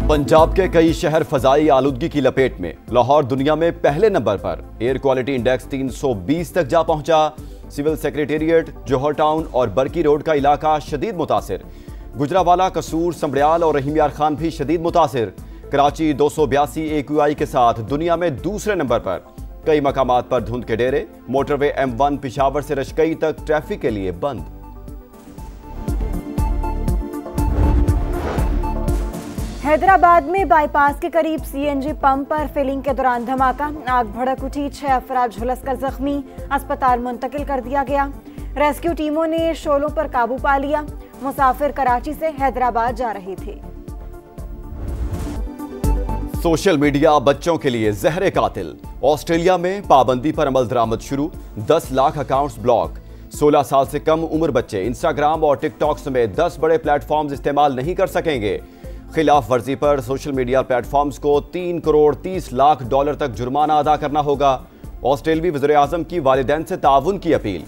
पंजाब के कई शहर फजाई आलूदगी की लपेट में। लाहौर दुनिया में पहले नंबर पर। एयर क्वालिटी इंडेक्स 320 तक जा पहुंचा। सिविल सेक्रेटेरिएट, जौहर टाउन और बरकी रोड का इलाका शदीद मुतासिर। गुजरावाला, कसूर, समड़ियाल और रहीम यार खान भी शदीद मुतासिर। कराची 282 AQI के साथ दुनिया में दूसरे नंबर पर। कई मकामात पर धुंध के डेरे। मोटरवे M1 पिशावर से रशकई तक ट्रैफिक के लिए बंद। हैदराबाद में बाईपास के करीब CNG पंप पर फिलिंग के दौरान धमाका, आग भड़क उठी। 6 अफराद झुलसकर जख्मी, अस्पताल मुंतकिल कर दिया गया। रेस्क्यू टीमों ने शोलों पर काबू पा लिया। मुसाफिर कराची से हैदराबाद जा रहे थे। सोशल मीडिया बच्चों के लिए जहर कातिल। ऑस्ट्रेलिया में पाबंदी पर अमल दरामद शुरू। 10 लाख अकाउंट्स ब्लॉक। 16 साल से कम उम्र बच्चे इंस्टाग्राम और टिकटॉक समेत 10 बड़े प्लेटफॉर्म्स इस्तेमाल नहीं कर सकेंगे। खिलाफ वर्जी पर सोशल मीडिया प्लेटफॉर्म्स को $3 करोड़ 30 लाख तक जुर्माना अदा करना होगा। ऑस्ट्रेलवी वज़ीर-ए-आज़म की वालिदैन से ताउन की अपील।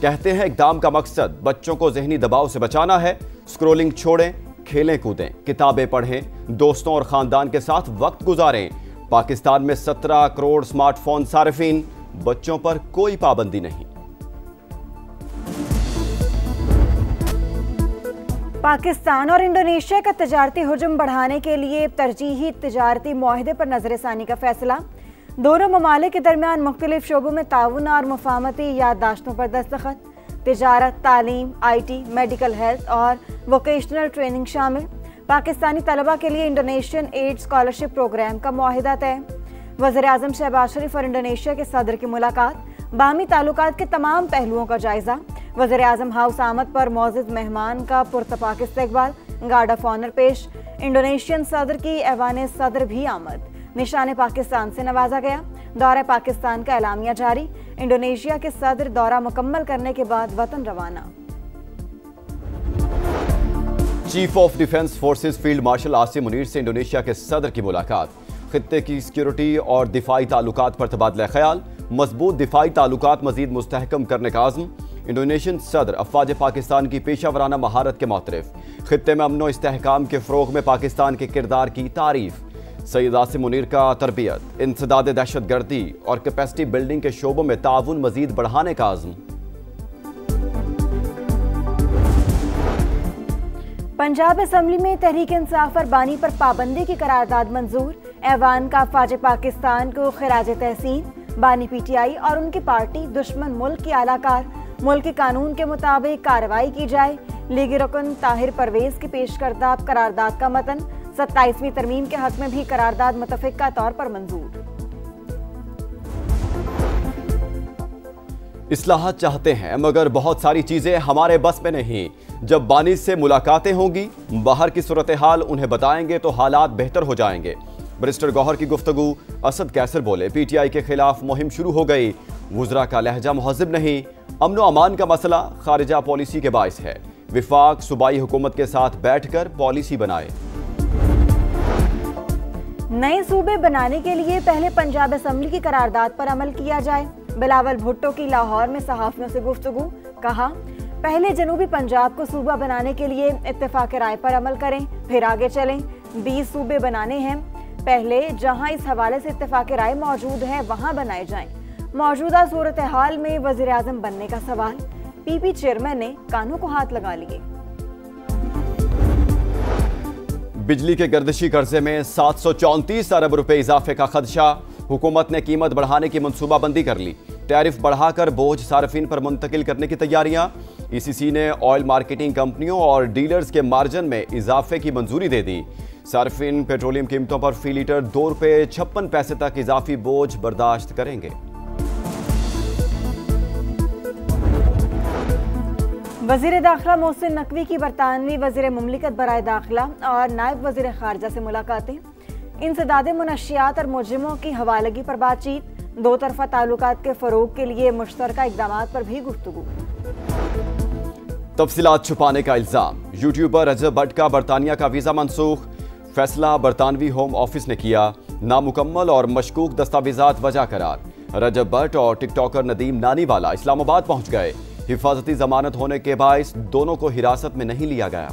कहते हैं इक़दाम का मकसद बच्चों को ज़हनी दबाव से बचाना है। स्क्रोलिंग छोड़ें, खेलें कूदें, किताबें पढ़ें, दोस्तों और ख़ानदान के साथ वक्त गुजारें। पाकिस्तान में 17 करोड़ स्मार्टफोन सारिफीन। बच्चों पर कोई पाबंदी नहीं। पाकिस्तान और इंडोनेशिया का तजारती हुजूम बढ़ाने के लिए तरजीही तजारती मुआहदे पर नजरसानी का फैसला। दोनों ममालिक के दरमियान मुख्तलिफ शोबों में ताउन और मुफाहमती याददाश्तों पर दस्तखत। तिजारत, तालीम, IT, मेडिकल हेल्थ और वोकेशनल ट्रेनिंग शामिल। पाकिस्तानी तलबा के लिए इंडोनेशियन एड स्कॉलरशिप प्रोग्राम का मुआहिदा तय। वज़ीर-ए-आज़म शहबाज शरीफ और इंडोनेशिया के सदर की मुलाकात। बाहमी ताल्लुकात के तमाम पहलुओं का जायजा। वज़ीर-ए-आज़म हाउस आमद पर मौजूद मेहमान का पुरतपाक इस्तकबाल। गार्ड ऑफ ऑनर पेश। इंडोनेशियन सदर की ऐवान सदर भी आमद। निशान पाकिस्तान से नवाजा गया। दौरा पाकिस्तान का एलामिया जारी। इंडोनेशिया के सदर दौरा मुकम्मल करने के बाद वतन रवाना। Chief of defence forces field marshal Asim Munir से इंडोनेशिया के सदर की मुलाकात। खित्ते की सिक्योरिटी और दिफाई ताल्लुकात पर तबादला ख्याल। मजबूत दिफाई ताल्लुकात मजीद मुस्तहकम करने का आज़म। इंडोनेशियन सदर अफवाज पाकिस्तान की पेशावराना महारत के मोतरफ। खित्ते में अमन इस्तेहकाम के फ़रोग में पाकिस्तान के किरदार की तारीफ। सैयद आसिम मुनीर का तरबियत, इंसदाद दहशत गर्दी और कैपेसिटी बिल्डिंग के शोबों में ताउन मजीद बढ़ाने का आज़म। पंजाब असम्बली में तहरीक इंसाफ और बानी पर पाबंदी की करारदाद मंजूर। ऐवान का अफवाज पाकिस्तान को खिराज तहसीन। बानी PTI और उनकी पार्टी दुश्मन मुल्क की आलाकार। मुल्क के कानून के मुताबिक कार्रवाई की जाए। लीगी रुकन ताहिर परवेज की पेश करदा करारदाद का मतन। 27वीं तरमीम के हक में भी करारदाद मुतफ़िक़ा तौर पर मंजूर। इस्लाहत चाहते हैं मगर बहुत सारी चीजें हमारे बस में नहीं। जब बानी से मुलाकातें होंगी, बाहर की सूरत हाल उन्हें बताएंगे तो हालात बेहतर हो जाएंगे। बैरिस्टर गौहर की गुफ्तगू। असद कैसर बोले, PTI के खिलाफ मुहिम शुरू हो गई। वुज़रा का लहजा मुहज़्ज़ब नहीं। अमन व अमान का मसला खारिजा पॉलिसी के बाइस है। विफाक सूबाई हुकूमत के साथ बैठकर पॉलिसी बनाए। नए सूबे बनाने के लिए पहले पंजाब असम्बली की करारदाद पर अमल किया जाए। बिलावल भुट्टो की लाहौर में सहाफ़ियों से गुफ्तगू। कहा, पहले जनूबी पंजाब को सूबा बनाने के लिए इत्तेफाक राय पर अमल करें, फिर आगे चलें। 20 सूबे बनाने हैं। पहले जहां इस हवाले से इत्तेफाक राय मौजूद है वहां बनाए जाएं। मौजूदा सूरत हाल में वज़ीर-ए-आज़म बनने का सवाल। PP चेयरमैन ने कानों को हाथ लगा लिए। बिजली के गर्दिशी कर्जे में 734 अरब रुपए इजाफे का खदशा। हुकूमत ने कीमत बढ़ाने की मनसूबाबंदी कर ली। टैरिफ बढ़ाकर बोझ सार्फिन पर मुंतकिल करने की तैयारियां। ECC ने ऑयल मार्केटिंग कंपनियों और डीलर्स के मार्जिन में इजाफे की मंजूरी दे दी। सार्फिन पेट्रोलियम कीमतों पर फी लीटर ₹2.56 तक इजाफी बोझ बर्दाश्त करेंगे। वज़ीर दाखिला मोहसिन नकवी की बरतानवी वज़ीर मुमलिकत बराए दाखिला और नायब वज़ीर खारजा से मुलाकातें। इंसदाद मुनशियात और मुजरिमों की हवालगी पर बातचीत। दो तरफा ताल्लुकात के फ़रोग के लिए मुश्तरका इक़दामात पर भी गुफ्तगू। तफसीलात छुपाने का इल्ज़ाम। यूट्यूबर रजब भट्ट का बरतानिया का वीज़ा मनसूख। फैसला बरतानवी होम ऑफिस ने किया। नामुकम्मल और मशकूक दस्तावेजात वजह करार। रजब भट्ट और टिकटॉकर नदीम नानीवाला इस्लामाबाद पहुंच गए। हिफाजती जमानत होने के बायस दोनों को हिरासत में नहीं लिया गया।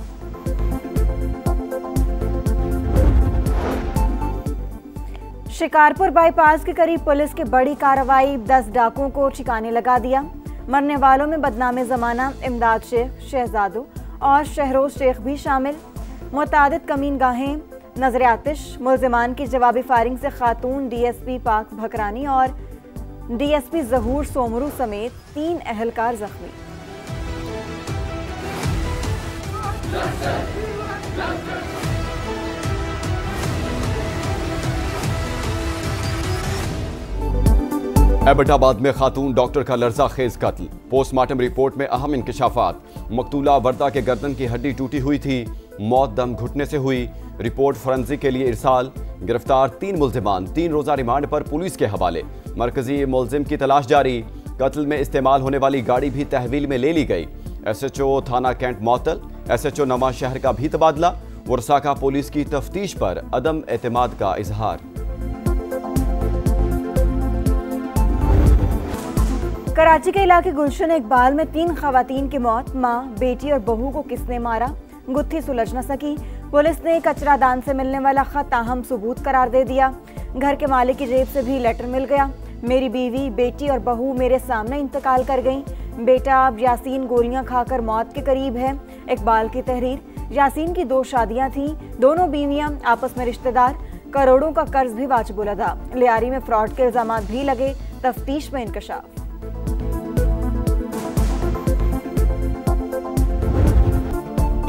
शिकारपुर बाईपास के करीब पुलिस की बड़ी कार्रवाई, 10 डाकुओं को ठिकाने लगा दिया। मरने वालों में बदनामे जमाना इमदाद शेख, शहजादों और शहरोज शेख भी शामिल। मुतादिद कमीनगाहें नजर आतिश, मुलजिमान की जवाबी फायरिंग से खातून डीएसपी पाक भकरानी और डीएसपी जहूर सोमरू समेत 3 अहलकार जख्मी। एबटाबाद में खातून डॉक्टर का लर्जा खेज कत्ल, पोस्टमार्टम रिपोर्ट में अहम इंकशाफात। मकतूला वर्दा के गर्दन की हड्डी टूटी हुई थी, मौत दम घुटने से हुई। रिपोर्ट फॉरेंसिक के लिए इरसाल। गिरफ्तार 3 मुल्जिमान 3 रोजा रिमांड पर पुलिस के हवाले। मरकजी मुल्जिम की तलाश जारी। कत्ल में इस्तेमाल होने वाली गाड़ी भी तहवील में ले ली गई। SHO थाना कैंट मअतल, SHO नवा शहर का भी तबादला। वर्सा का पुलिस की तफ्तीश पर अदम एतमाद का इजहार। कराची के इलाके गुलशन इकबाल में 3 खवातीन की मौत। मां, बेटी और बहू को किसने मारा, गुत्थी सुलझ न सकी। पुलिस ने कचरादान से मिलने वाला खत अहम सबूत करार दे दिया। घर के मालिक की जेब से भी लेटर मिल गया। मेरी बीवी, बेटी और बहू मेरे सामने इंतकाल कर गईं। बेटा यासीन गोलियां खाकर मौत के करीब है। इकबाल की तहरीर। यासीन की 2 शादियां थीं, दोनों बीवियां आपस में रिश्तेदार। करोड़ों का कर्ज भी वाजिब अदा। लियारी में फ्रॉड के इल्जाम भी लगे, तफ्तीश में इंकशाफ।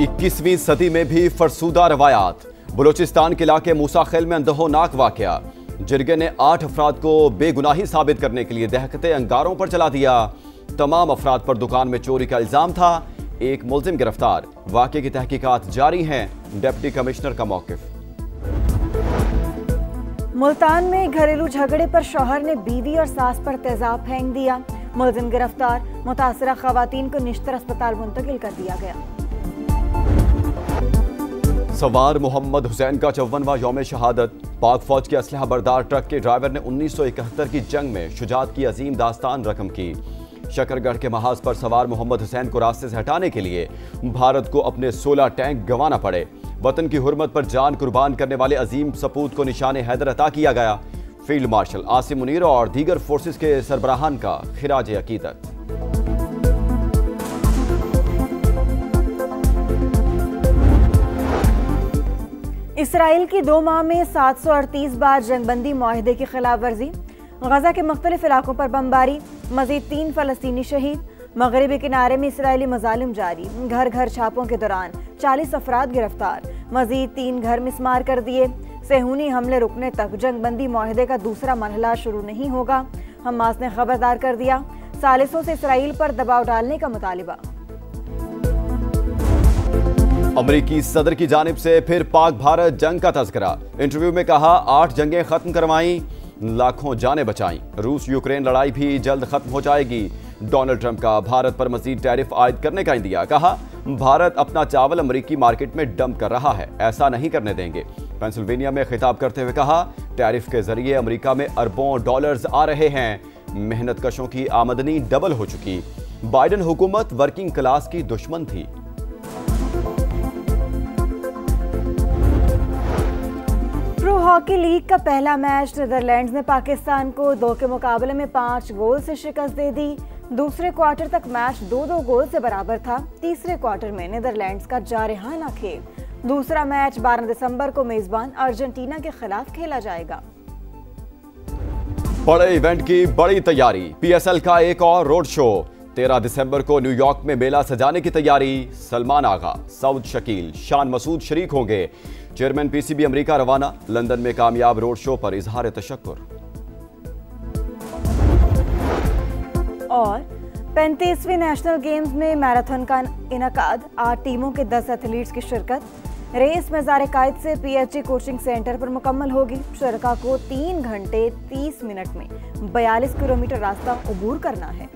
21वीं सदी में भी फरसूदा रवायात। बलोचिस्तान के इलाके मूसा खेल में अंदहोनाक वाकया। जिरगे ने 8 अफराद को बेगुनाही साबित करने के लिए दहकते अंगारों पर चला दिया। तमाम अफराद पर दुकान में चोरी का इल्जाम था। एक मुल्जिम गिरफ्तार। वाकये की तहकीकात जारी हैं। डिप्टी कमिश्नर का मौकिफ। मुल्तान में घरेलू झगड़े पर शौहर ने बीवी और सास पर तेजाब फेंक दिया। मुल्जिम गिरफ्तार। मुतासरा खवातीन को निश्तर अस्पताल मुंतकिल कर दिया गया। सवार मोहम्मद हुसैन का 54वां यौम शहादत। पाक फौज के असलहा बरदार ट्रक के ड्राइवर ने 1971 की जंग में शुजात की अजीम दास्तान रकम की। शकरगढ़ के महाज पर सवार मोहम्मद हुसैन को रास्ते से हटाने के लिए भारत को अपने 16 टैंक गंवाना पड़े। वतन की हुर्मत पर जान कुर्बान करने वाले अजीम सपूत को निशाने हैदर अता किया गया। फील्ड मार्शल आसिम मुनीर और दीगर फोर्सेस के सरबराहान का खिराज अकीदत। इसराइल की 2 माह में 738 बार जंगबंदी मुआहदे की खिलाफ वर्जी। गजा के मुख्तलिफ इलाकों पर बमबारी। मजीद 3 फलस्तीनी शहीद। मगरबी किनारे में इसराइली मजालिम जारी। घर घर छापों के दौरान 40 अफराद गिरफ्तार। मजीद 3 घर मिसमार कर दिए। सेहूनी हमले रुकने तक जंगबंदी मुआहदे का दूसरा मरहला शुरू नहीं होगा। हमास ने खबरदार कर दिया। सालिसों से इसराइल पर दबाव डालने का मुतालिबा। अमरीकी सदर की जानिब से फिर पाक भारत जंग का तज़किरा। इंटरव्यू में कहा 8 जंगें खत्म करवाई, लाखों जानें बचाई। रूस यूक्रेन लड़ाई भी जल्द खत्म हो जाएगी। डोनाल्ड ट्रंप का भारत पर मजीद टैरिफ आयद करने का इंदिया। कहा भारत अपना चावल अमरीकी मार्केट में डंप कर रहा है, ऐसा नहीं करने देंगे। पेंसिल्वेनिया में खिताब करते हुए कहा टैरिफ के जरिए अमरीका में अरबों डॉलर्स आ रहे हैं। मेहनत कशों की आमदनी डबल हो चुकी। बाइडेन हुकूमत वर्किंग क्लास की दुश्मन थी। प्रो हॉकी लीग का पहला मैच नीदरलैंड्स ने पाकिस्तान को 2 के मुकाबले में 5 गोल से शिकस्त दे दी। दूसरे क्वार्टर तक मैच 2-2 गोल से बराबर था। तीसरे क्वार्टर में नीदरलैंड्स का जारहाना खेल। दूसरा मैच 12 दिसंबर को मेजबान अर्जेंटीना के खिलाफ खेला जाएगा। बड़े इवेंट की बड़ी तैयारी। PSL का एक और रोड शो। 13 दिसंबर को न्यूयॉर्क में मेला सजाने की तैयारी। सलमान आगा, सऊद शकील, शान मसूद शरीक होंगे। चेयरमैन PCB अमेरिका रवाना। लंदन में कामयाब रोड शो पर इजहार तशक्कुर। और 35वीं नेशनल गेम्स में मैराथन का इनकाद। 8 टीमों के 10 एथलीट्स की शिरकत। रेस मज़ार कायद से PHG कोचिंग सेंटर पर मुकम्मल होगी। शुरका को 3 घंटे 30 मिनट में 42 किलोमीटर रास्ता अबूर करना है।